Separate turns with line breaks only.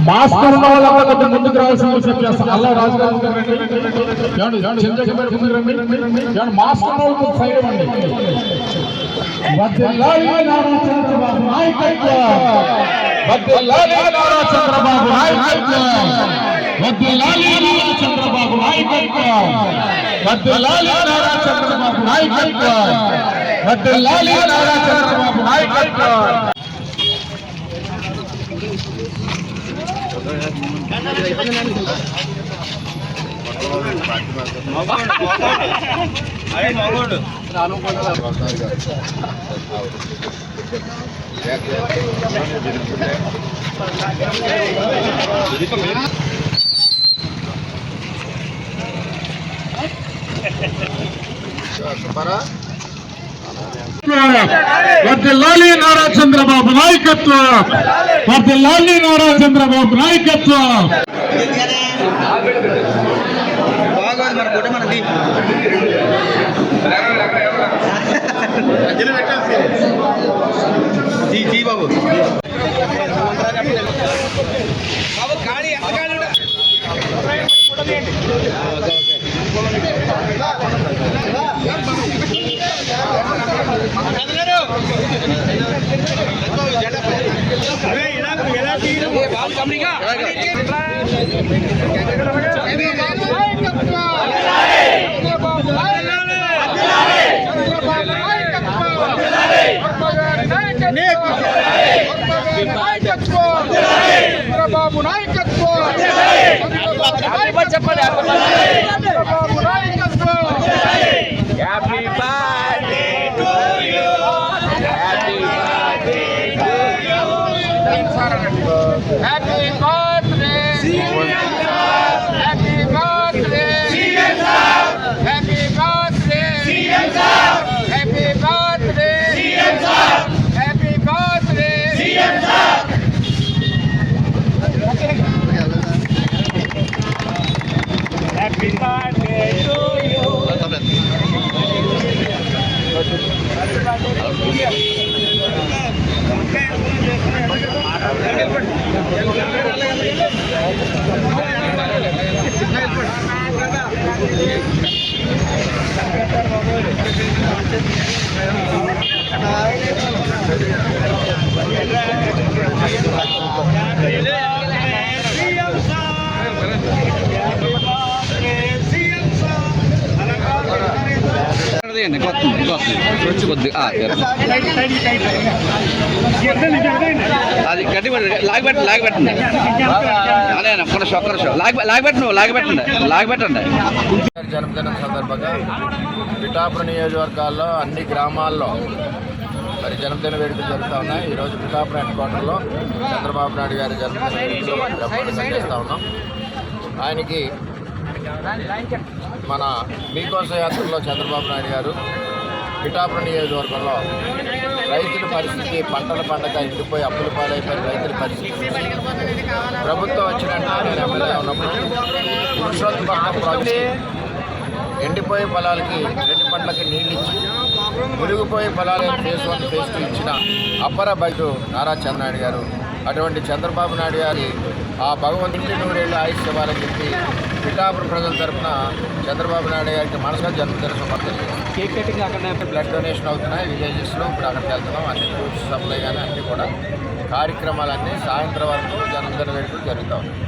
Master వాళ్ళంతా ముందుకు రావాల్సిన చేస్తాం. అల్లా రాజుగారు మాస్టర్ వాళ్ళకు సైడ్ అండి. చంద్రబాబు నాయకత్వం, చంద్రబాబు నాయకత్వం, చంద్రబాబు నాయకత్వం, చంద్రబాబు నాయకత్వం, చంద్రబాబు నాయకత్వం. వర్ధిల్లాలి నారా చంద్రబాబు నాయకత్వం, వర్ధిల్లాలి నారా చంద్రబాబు నాయకత్వం.
బాబు
చంద్రబాబు నాయకత్వం, చెప్పండి. చంద్రబాబు నాయకత్వం. Happy birthday to you, happy birthday to you, happy birthday, happy birthday, happy birthday, happy birthday, happy birthday. Happy birthday to you.
అది గట్టి లాగిపెట్టండి అదేనా లాగిపెట్టండి.
జన్మదినం సందర్భంగా పిఠాపురం నియోజకవర్గాల్లో అన్ని గ్రామాల్లో మరి జన్మదిన వేడుకలు జరుగుతూ ఉన్నాయి. ఈరోజు పిఠాపురం హెడ్ క్వార్టర్లో చంద్రబాబు నాయుడు గారి జన్మదిన వేడుకలు బ్రహ్మాండంగా చేస్తూ ఉన్నాం. ఆయనకి మన మీకోసం యాత్రలో చంద్రబాబు నాయుడు గారు పిఠాపురం నియోజకవర్గంలో రైతుల పరిస్థితి, పంటల పండగ ఎండిపోయి అప్పుల పాలైపోయిన రైతుల పరిస్థితి, ప్రభుత్వం వచ్చినట్టు నేను ఎమ్మెల్యే ఉన్నప్పుడు పురుషోత్తపట్నం ప్రాజెక్టు ఎండిపోయే పొలాలకి 2 పంటలకి నీళ్ళు ఇచ్చి, మురిగిపోయే పొలాలకు ఫేస్ 1 ఫేస్ 2 ఇచ్చిన అప్పర బయట నారా చంద్రనాయుడు గారు. అటువంటి చంద్రబాబు నాయుడు గారి ఆ భగవంతుడి 100 ఏళ్ళు ఆయుష్ ఇవ్వాలని చెప్పి పిఠాపురం ప్రజల తరఫున చంద్రబాబు నాయుడు గారికి మనసుగా జన్మదిన శుభాకాంక్షలు. కేక్ కటింగ్ అక్కడనే బ్లడ్ డొనేషన్ అవుతున్నాయి విలేజెస్లో. ఇప్పుడు అక్కడికి వెళ్తున్నాం. అన్ని ఫ్రూట్స్ సప్లై కానీ అన్నీ కూడా కార్యక్రమాలన్నీ సాయంత్రం వరకు జన్మదిన వేడుకలు జరుగుతూ ఉన్నాయి.